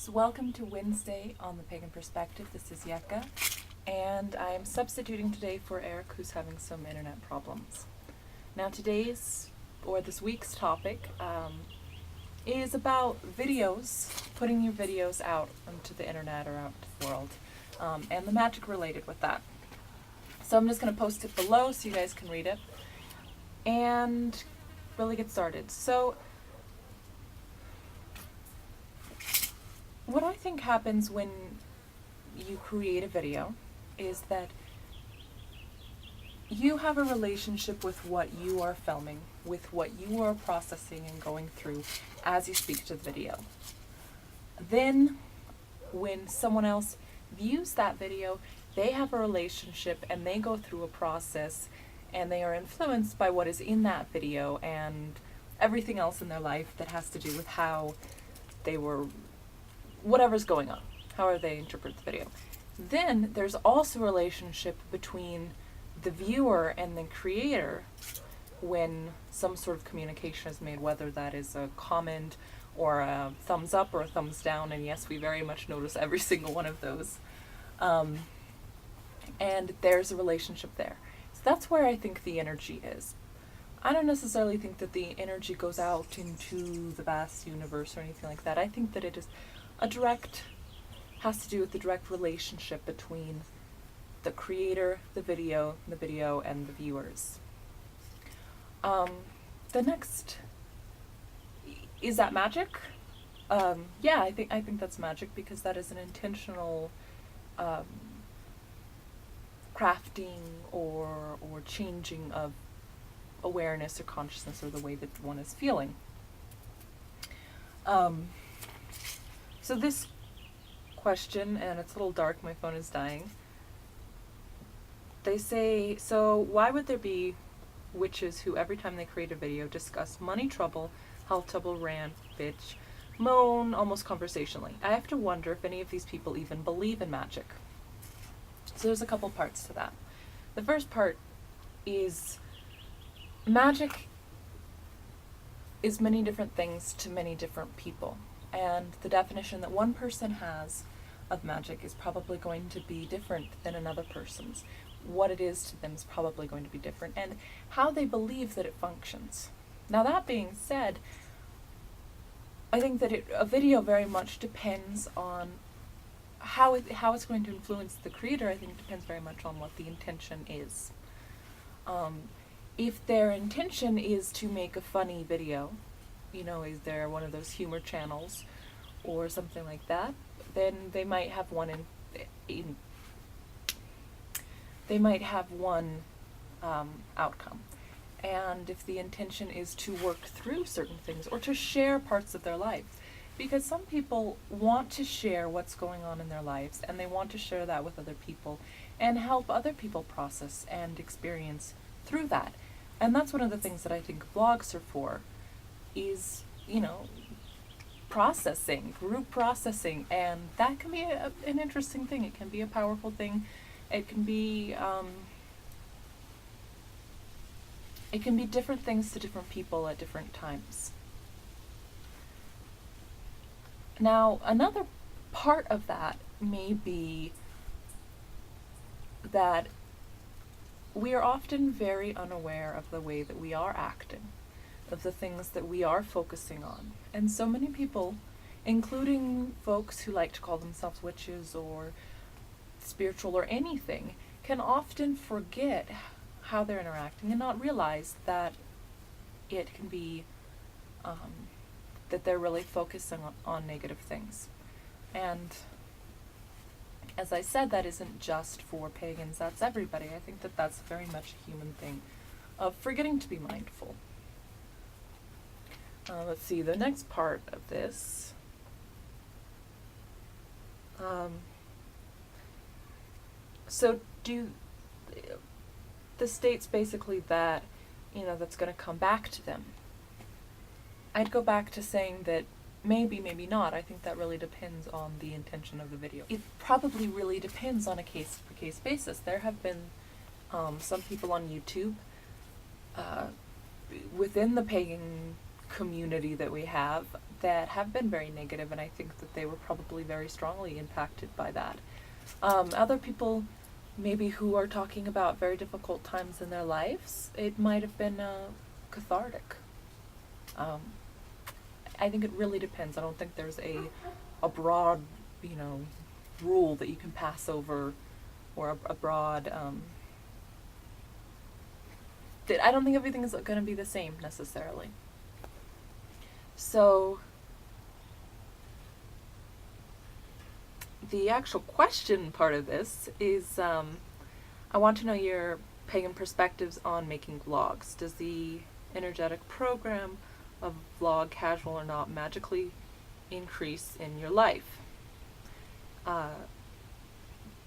So welcome to Wednesday on the Pagan Perspective. This is Yeka, and I am substituting today for Eric, who's having some internet problems. Now this week's topic is about videos, putting your videos out onto the internet or out to the world, and the magic related with that. So I'm just going to post it below so you guys can read it and really get started. So what I think happens when you create a video is that you have a relationship with what you are filming, with what you are processing and going through as you speak to the video. Then when someone else views that video, they have a relationship and they go through a process and they are influenced by what is in that video and everything else in their life that has to do with how they were, whatever's going on, however they interpret the video. Then there's also a relationship between the viewer and the creator when some sort of communication is made, whether that is a comment or a thumbs up or a thumbs down, and yes, we very much notice every single one of those. And there's a relationship there. So that's where I think the energy is. I don't necessarily think that the energy goes out into the vast universe or anything like that. I think that it is has to do with the direct relationship between the creator, the video, and the viewers. The next, is that magic? Yeah, I think that's magic, because that is an intentional crafting or changing of awareness or consciousness or the way that one is feeling. So this question, and it's a little dark, my phone is dying. They say, so why would there be witches who every time they create a video discuss money trouble, health trouble, rant, bitch, moan, almost conversationally? I have to wonder if any of these people even believe in magic. So there's a couple parts to that. The first part is magic is many different things to many different people. And the definition that one person has of magic is probably going to be different than another person's. What it is to them is probably going to be different, and how they believe that it functions. Now, that being said, I think that a video very much depends on how it's going to influence the creator. I think it depends very much on what the intention is. If their intention is to make a funny video, is there one of those humor channels or something like that, then they might have one outcome. And if the intention is to work through certain things or to share parts of their life, because some people want to share what's going on in their lives and they want to share that with other people and help other people process and experience through that. And that's one of the things that I think vlogs are for, is, processing, group processing, and that can be an interesting thing. It can be a powerful thing. It can be different things to different people at different times. Now, another part of that may be that we are often very unaware of the way that we are acting, of the things that we are focusing on. And so many people, including folks who like to call themselves witches or spiritual or anything, can often forget how they're interacting and not realize that it can be that they're really focusing on negative things. And as I said, that isn't just for pagans, that's everybody. I think that that's very much a human thing of forgetting to be mindful. Let's see, the next part of this. So the states basically that, that's going to come back to them. I'd go back to saying that maybe, maybe not. I think that really depends on the intention of the video. It probably really depends on a case-by-case basis. There have been some people on YouTube within the pagan community that we have that have been very negative, and I think that they were probably very strongly impacted by that. Other people, maybe who are talking about very difficult times in their lives, it might have been cathartic. Um, I think it really depends. I don't think there's a broad, rule that you can pass over, or a broad. I don't think everything is going to be the same necessarily. So, the actual question part of this is, I want to know your pagan perspectives on making vlogs. Does the energetic program of vlog, casual or not, magically increase in your life?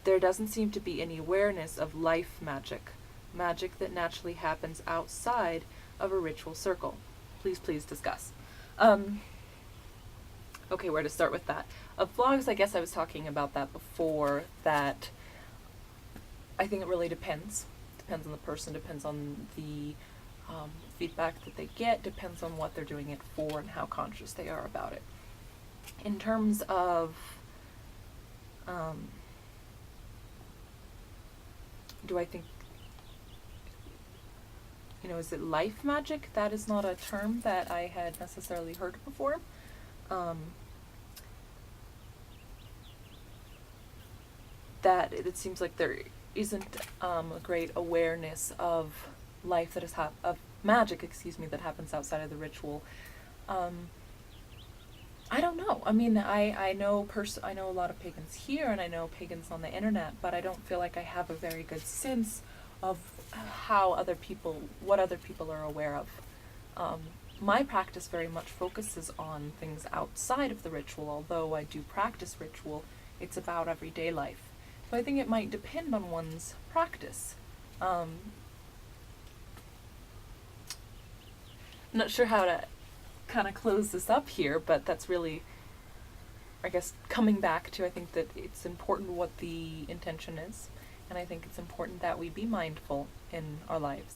There doesn't seem to be any awareness of life magic that naturally happens outside of a ritual circle. Please discuss. Okay, where to start with that? Of vlogs, I guess I was talking about that before, that I think it really depends. Depends on the person, depends on the feedback that they get, depends on what they're doing it for and how conscious they are about it. In terms of do I think, is it life magic? That is not a term that I had necessarily heard before. That it seems like there isn't a great awareness of life that is of magic, that happens outside of the ritual. I don't know. I mean, I know I know a lot of pagans here, and I know pagans on the internet, but I don't feel like I have a very good sense of what other people are aware of. My practice very much focuses on things outside of the ritual. Although I do practice ritual, it's about everyday life. So I think it might depend on one's practice. I'm not sure how to kind of close this up here, but that's really, I guess, coming back to, I think that it's important what the intention is, and I think it's important that we be mindful in our lives.